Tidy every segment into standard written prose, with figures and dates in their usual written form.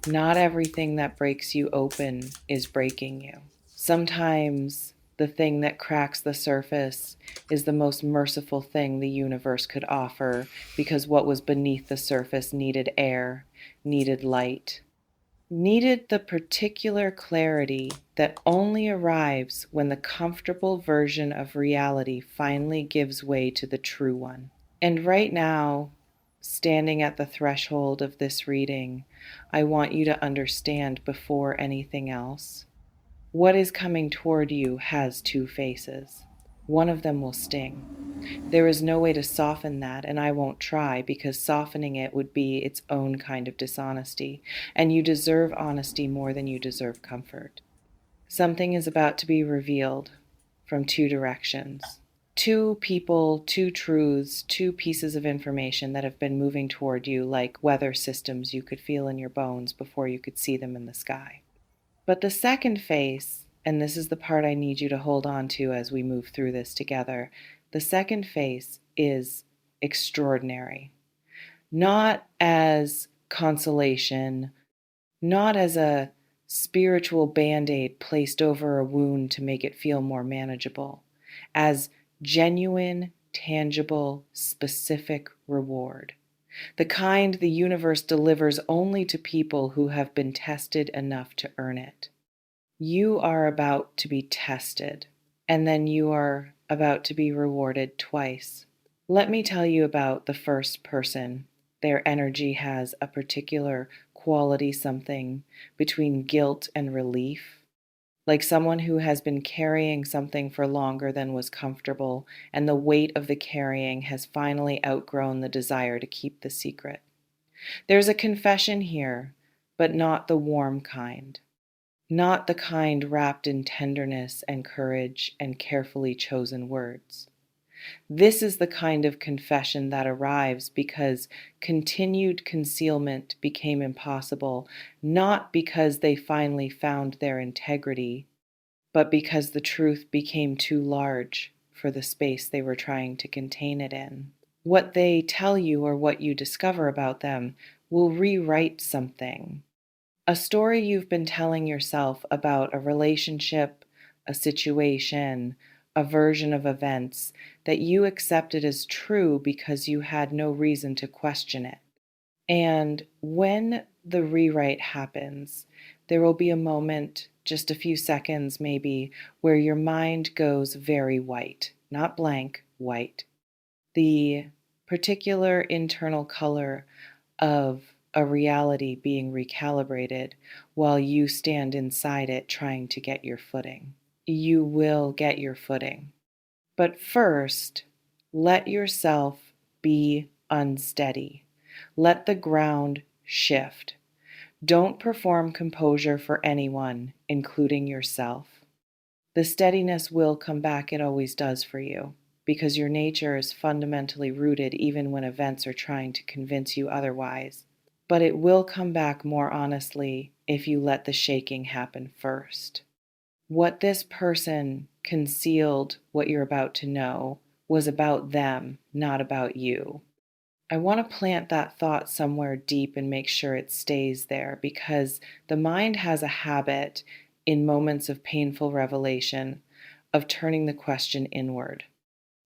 Not everything that breaks you open is breaking you. Sometimes the thing that cracks the surface is the most merciful thing the universe could offer because what was beneath the surface needed air, needed light, needed the particular clarity that only arrives when the comfortable version of reality finally gives way to the true one. And right now, standing at the threshold of this reading, I want you to understand before anything else, what is coming toward you has two faces. One of them will sting. There is no way to soften that, and I won't try because softening it would be its own kind of dishonesty, and you deserve honesty more than you deserve comfort. Something is about to be revealed from two directions. Two people, two truths, two pieces of information that have been moving toward you like weather systems you could feel in your bones before you could see them in the sky. But the second face, and this is the part I need you to hold on to as we move through this together, the second face is extraordinary. Not as consolation, not as a spiritual band aid placed over a wound to make it feel more manageable, as genuine, tangible, specific reward. The kind the universe delivers only to people who have been tested enough to earn it. You are about to be tested, and then you are about to be rewarded twice. Let me tell you about the first person. Their energy has a particular quality, something between guilt and relief, like someone who has been carrying something for longer than was comfortable, and the weight of the carrying has finally outgrown the desire to keep the secret. There's a confession here, but not the warm kind. Not the kind wrapped in tenderness and courage and carefully chosen words. This is the kind of confession that arrives because continued concealment became impossible, not because they finally found their integrity, but because the truth became too large for the space they were trying to contain it in. What they tell you or what you discover about them will rewrite something. A story you've been telling yourself about a relationship, a situation, a version of events that you accepted as true because you had no reason to question it. And when the rewrite happens, there will be a moment, just a few seconds maybe, where your mind goes very white, not blank, white. The particular internal color of a reality being recalibrated while you stand inside it trying to get your footing. You will get your footing. But first, let yourself be unsteady. Let the ground shift. Don't perform composure for anyone, including yourself. The steadiness will come back, it always does for you, because your nature is fundamentally rooted even when events are trying to convince you otherwise. But it will come back more honestly if you let the shaking happen first. What this person concealed, what you're about to know, was about them, not about you. I want to plant that thought somewhere deep and make sure it stays there because the mind has a habit in moments of painful revelation of turning the question inward,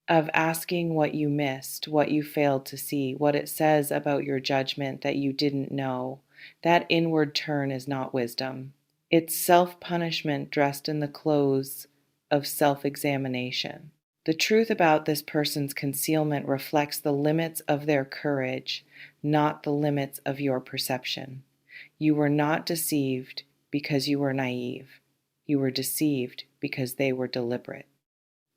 of asking what you missed, what you failed to see, what it says about your judgment that you didn't know. That inward turn is not wisdom. It's self-punishment dressed in the clothes of self-examination. The truth about this person's concealment reflects the limits of their courage, not the limits of your perception. You were not deceived because you were naive. You were deceived because they were deliberate.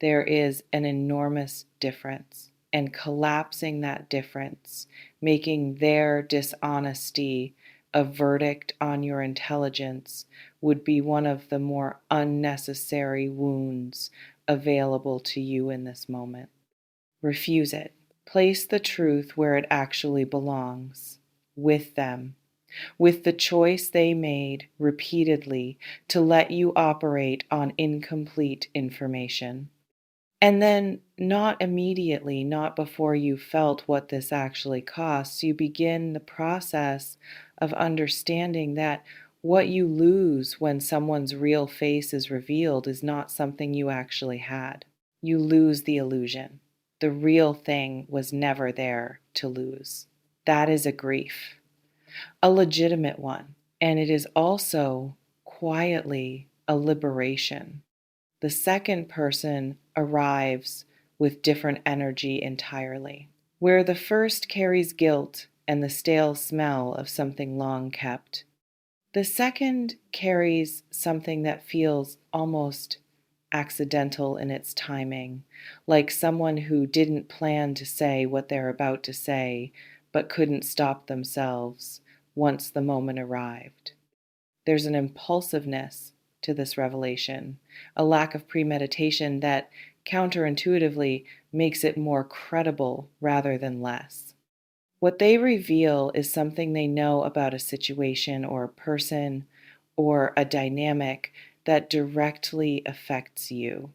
There is an enormous difference, and collapsing that difference, making their dishonesty a verdict on your intelligence, would be one of the more unnecessary wounds available to you in this moment. Refuse it. Place the truth where it actually belongs, with them, with the choice they made repeatedly to let you operate on incomplete information. And then, not immediately, not before you felt what this actually costs, you begin the process of understanding that what you lose when someone's real face is revealed is not something you actually had. You lose the illusion. The real thing was never there to lose. That is a grief, a legitimate one, and it is also quietly a liberation. The second person arrives with different energy entirely. Where the first carries guilt and the stale smell of something long kept, the second carries something that feels almost accidental in its timing, like someone who didn't plan to say what they're about to say, but couldn't stop themselves once the moment arrived. There's an impulsiveness to this revelation, a lack of premeditation that counterintuitively makes it more credible rather than less. What they reveal is something they know about a situation or a person or a dynamic that directly affects you.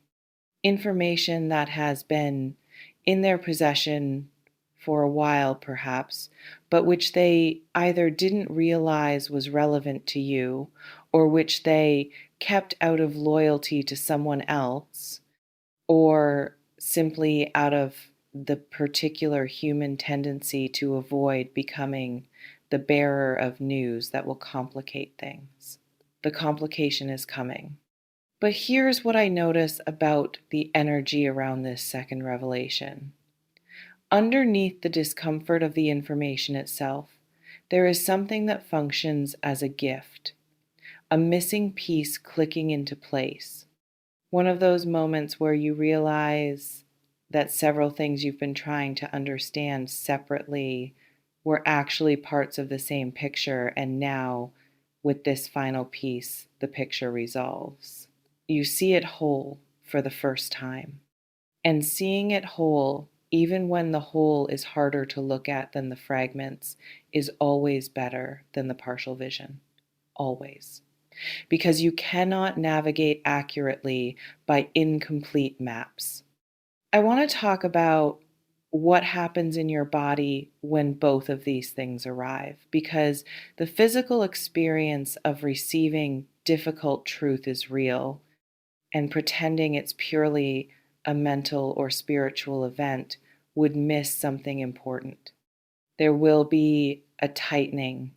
Information that has been in their possession for a while, perhaps, but which they either didn't realize was relevant to you or which they kept out of loyalty to someone else or simply out of the particular human tendency to avoid becoming the bearer of news that will complicate things. The complication is coming. But here's what I notice about the energy around this second revelation. Underneath the discomfort of the information itself, there is something that functions as a gift, a missing piece clicking into place. One of those moments where you realize that several things you've been trying to understand separately were actually parts of the same picture, and now, with this final piece, the picture resolves. You see it whole for the first time. And seeing it whole, even when the whole is harder to look at than the fragments, is always better than the partial vision. Always. Because you cannot navigate accurately by incomplete maps. I want to talk about what happens in your body when both of these things arrive, because the physical experience of receiving difficult truth is real, and pretending it's purely a mental or spiritual event would miss something important. There will be a tightening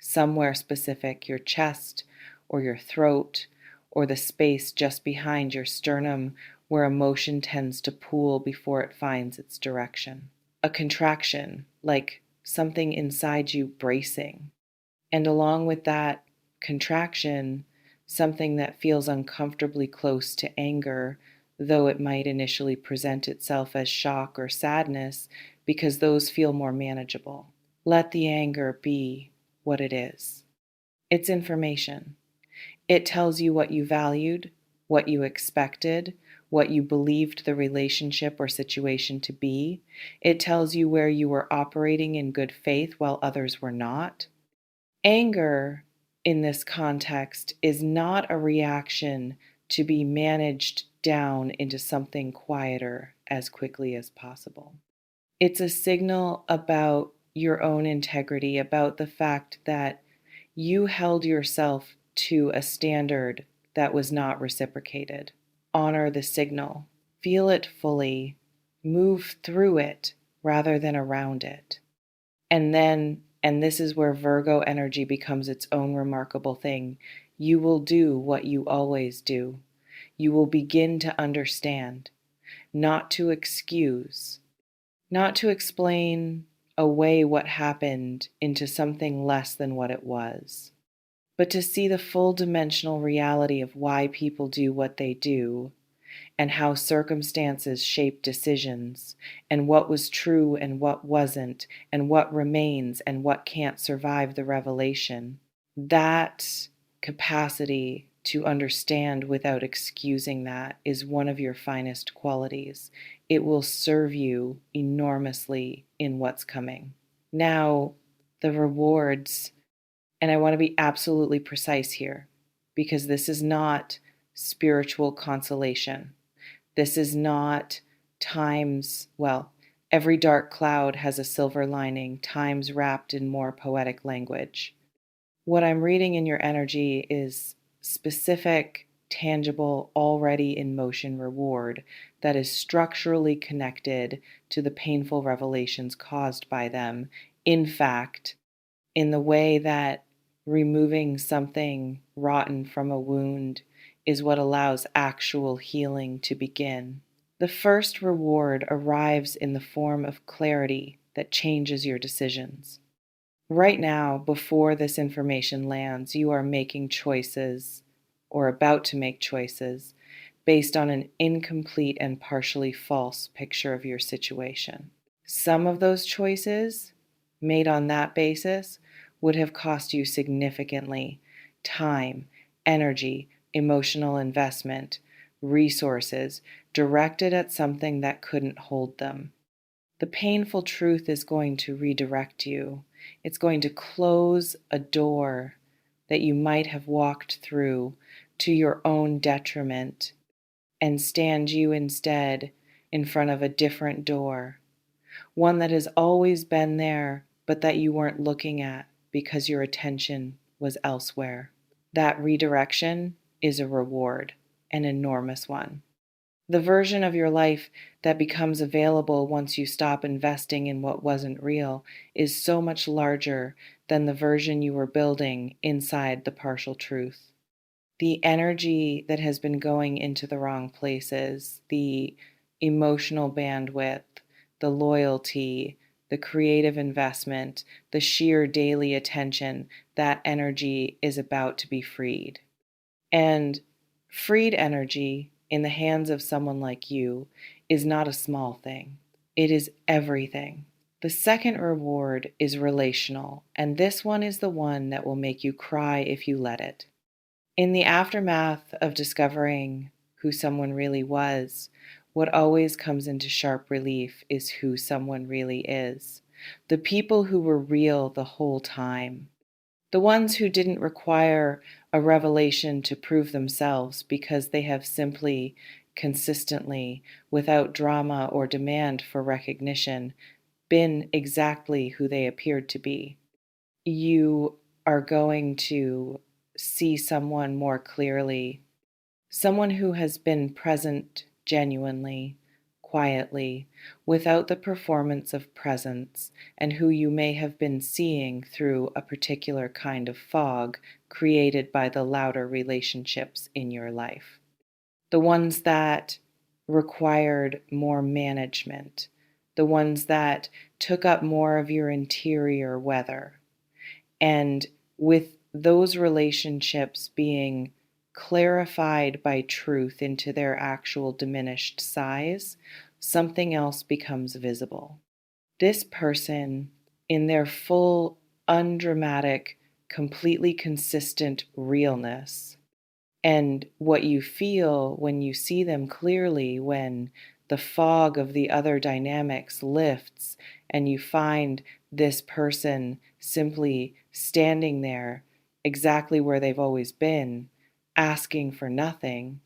somewhere specific, your chest or your throat or the space just behind your sternum where emotion tends to pool before it finds its direction. A contraction, like something inside you bracing. And along with that contraction, something that feels uncomfortably close to anger, though it might initially present itself as shock or sadness because those feel more manageable. Let the anger be what it is. It's information. It tells you what you valued, what you expected, what you believed the relationship or situation to be. It tells you where you were operating in good faith while others were not. Anger in this context is not a reaction to be managed down into something quieter as quickly as possible. It's a signal about your own integrity, about the fact that you held yourself to a standard that was not reciprocated. Honor the signal, feel it fully, move through it rather than around it. And this is where Virgo energy becomes its own remarkable thing, you will do what you always do. You will begin to understand, not to excuse, not to explain away what happened into something less than what it was, but to see the full dimensional reality of why people do what they do and how circumstances shape decisions, and what was true and what wasn't, and what remains and what can't survive the revelation. That capacity to understand without excusing that is one of your finest qualities. It will serve you enormously in what's coming. Now, the rewards, and I want to be absolutely precise here, because this is not spiritual consolation. This is not every dark cloud has a silver lining, times wrapped in more poetic language. What I'm reading in your energy is specific, tangible, already in motion reward that is structurally connected to the painful revelations caused by them. In fact, in the way that removing something rotten from a wound is what allows actual healing to begin. The first reward arrives in the form of clarity that changes your decisions. Right now, before this information lands, you are making choices or about to make choices based on an incomplete and partially false picture of your situation. Some of those choices made on that basis would have cost you significantly time, energy, emotional investment, resources directed at something that couldn't hold them. The painful truth is going to redirect you. It's going to close a door that you might have walked through to your own detriment and stand you instead in front of a different door, one that has always been there, but that you weren't looking at because your attention was elsewhere. That redirection is a reward, an enormous one. The version of your life that becomes available once you stop investing in what wasn't real is so much larger than the version you were building inside the partial truth. The energy that has been going into the wrong places, the emotional bandwidth, the loyalty, the creative investment, the sheer daily attention, that energy is about to be freed. And freed energy in the hands of someone like you is not a small thing. It is everything. The second reward is relational, and this one is the one that will make you cry if you let it. In the aftermath of discovering who someone really was, what always comes into sharp relief is who someone really is. The people who were real the whole time. The ones who didn't require a revelation to prove themselves because they have simply, consistently, without drama or demand for recognition, been exactly who they appeared to be. You are going to see someone more clearly, someone who has been present genuinely, quietly, without the performance of presence, and who you may have been seeing through a particular kind of fog created by the louder relationships in your life. The ones that required more management, the ones that took up more of your interior weather. And with those relationships being clarified by truth into their actual diminished size, something else becomes visible. This person, in their full, undramatic, completely consistent realness, and what you feel when you see them clearly, when the fog of the other dynamics lifts and you find this person simply standing there exactly where they've always been, asking for nothing,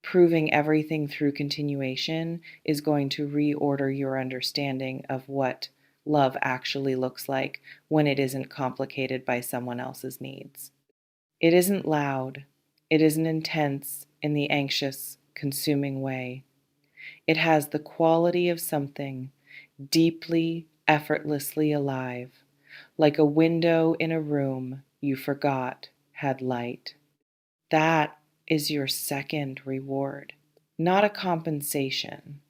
proving everything through continuation, is going to reorder your understanding of what love actually looks like when it isn't complicated by someone else's needs. It isn't loud. It isn't intense in the anxious, consuming way. It has the quality of something deeply, effortlessly alive, like a window in a room you forgot had light. That is your second reward, not a compensation,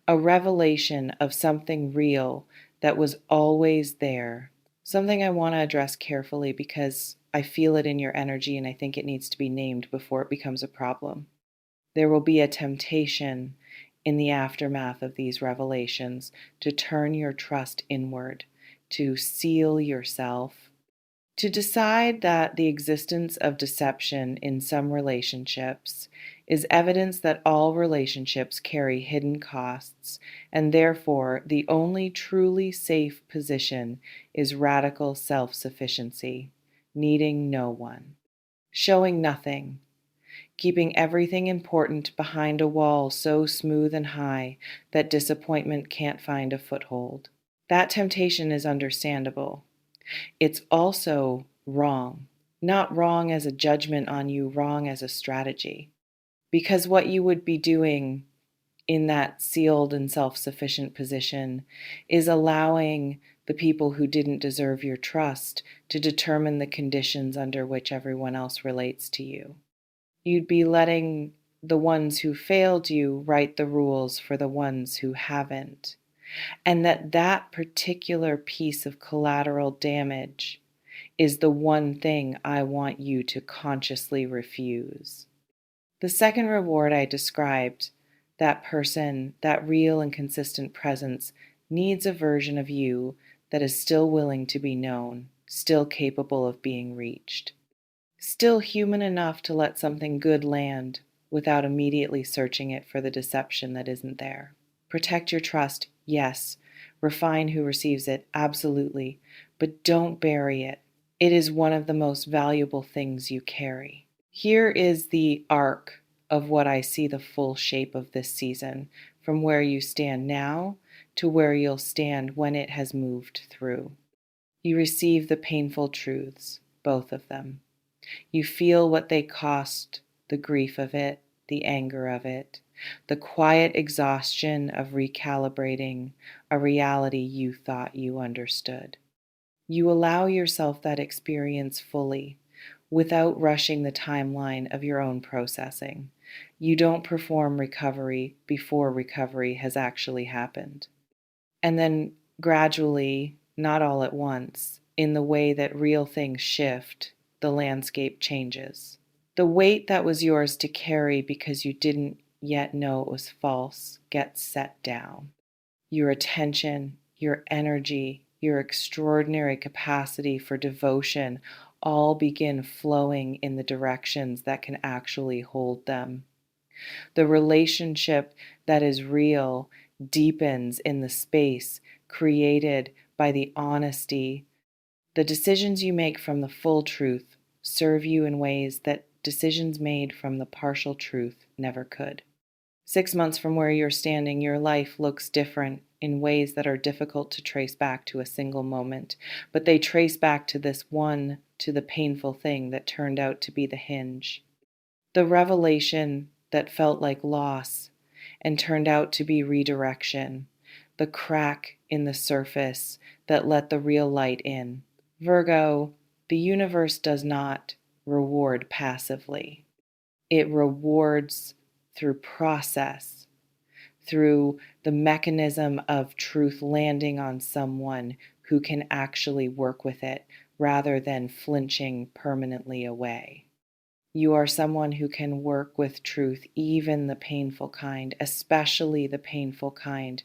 a revelation of something real that was always there. Something I want to address carefully because I feel it in your energy and I think it needs to be named before it becomes a problem. There will be a temptation in the aftermath of these revelations to turn your trust inward, to seal yourself, to decide that the existence of deception in some relationships is evidence that all relationships carry hidden costs, and therefore the only truly safe position is radical self-sufficiency, needing no one, showing nothing, keeping everything important behind a wall so smooth and high that disappointment can't find a foothold. That temptation is understandable. It's also wrong. Not wrong as a judgment on you, wrong as a strategy. Because what you would be doing in that sealed and self sufficient position is allowing the people who didn't deserve your trust to determine the conditions under which everyone else relates to you. You'd be letting the ones who failed you write the rules for the ones who haven't. And that particular piece of collateral damage is the one thing I want you to consciously refuse. The second reward I described, that person, that real and consistent presence, needs a version of you that is still willing to be known, still capable of being reached, still human enough to let something good land without immediately searching it for the deception that isn't there. Protect your trust, yes. Refine who receives it, absolutely. But don't bury it. It is one of the most valuable things you carry. Here is the arc of what I see the full shape of this season, from where you stand now to where you'll stand when it has moved through. You receive the painful truths, both of them. You feel what they cost, the grief of it, the anger of it, the quiet exhaustion of recalibrating a reality you thought you understood. You allow yourself that experience fully, without rushing the timeline of your own processing. You don't perform recovery before recovery has actually happened. And then gradually, not all at once, in the way that real things shift, the landscape changes. The weight that was yours to carry because you didn't yet know it was false gets set down. Your attention, your energy, your extraordinary capacity for devotion all begin flowing in the directions that can actually hold them. The relationship that is real deepens in the space created by the honesty. The decisions you make from the full truth serve you in ways that decisions made from the partial truth never could. 6 months from where you're standing, your life looks different in ways that are difficult to trace back to a single moment, but they trace back to this one, to the painful thing that turned out to be the hinge. The revelation that felt like loss and turned out to be redirection, the crack in the surface that let the real light in. Virgo, the universe does not reward passively. It rewards through process, through the mechanism of truth landing on someone who can actually work with it rather than flinching permanently away. You are someone who can work with truth, even the painful kind, especially the painful kind,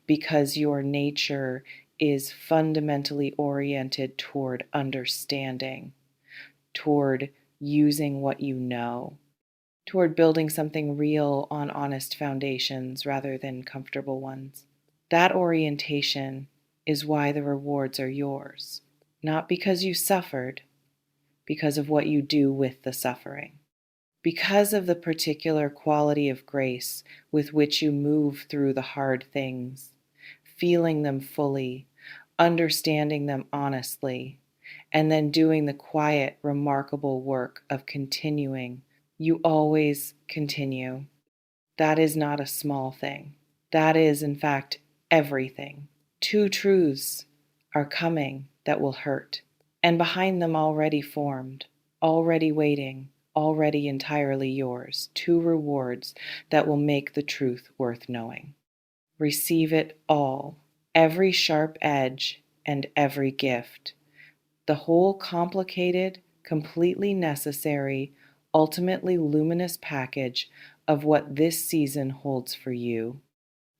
because your nature is fundamentally oriented toward understanding, toward using what you know, toward building something real on honest foundations rather than comfortable ones. That orientation is why the rewards are yours, not because you suffered, because of what you do with the suffering. Because of the particular quality of grace with which you move through the hard things, feeling them fully, understanding them honestly, and then doing the quiet, remarkable work of continuing. You always continue. That is not a small thing. That is, in fact, everything. 2 truths are coming that will hurt, and behind them already formed, already waiting, already entirely yours. 2 rewards that will make the truth worth knowing. Receive it all, every sharp edge and every gift. The whole complicated, completely necessary, ultimately luminous package of what this season holds for you.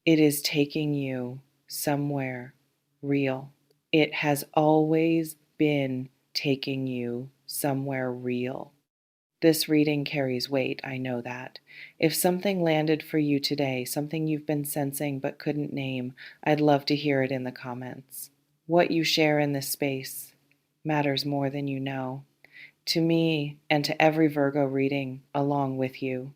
It is taking you somewhere real. It has always been taking you somewhere real. This reading carries weight, I know that. If something landed for you today, something you've been sensing but couldn't name, I'd love to hear it in the comments. What you share in this space matters more than you know. To me and to every Virgo reading along with you.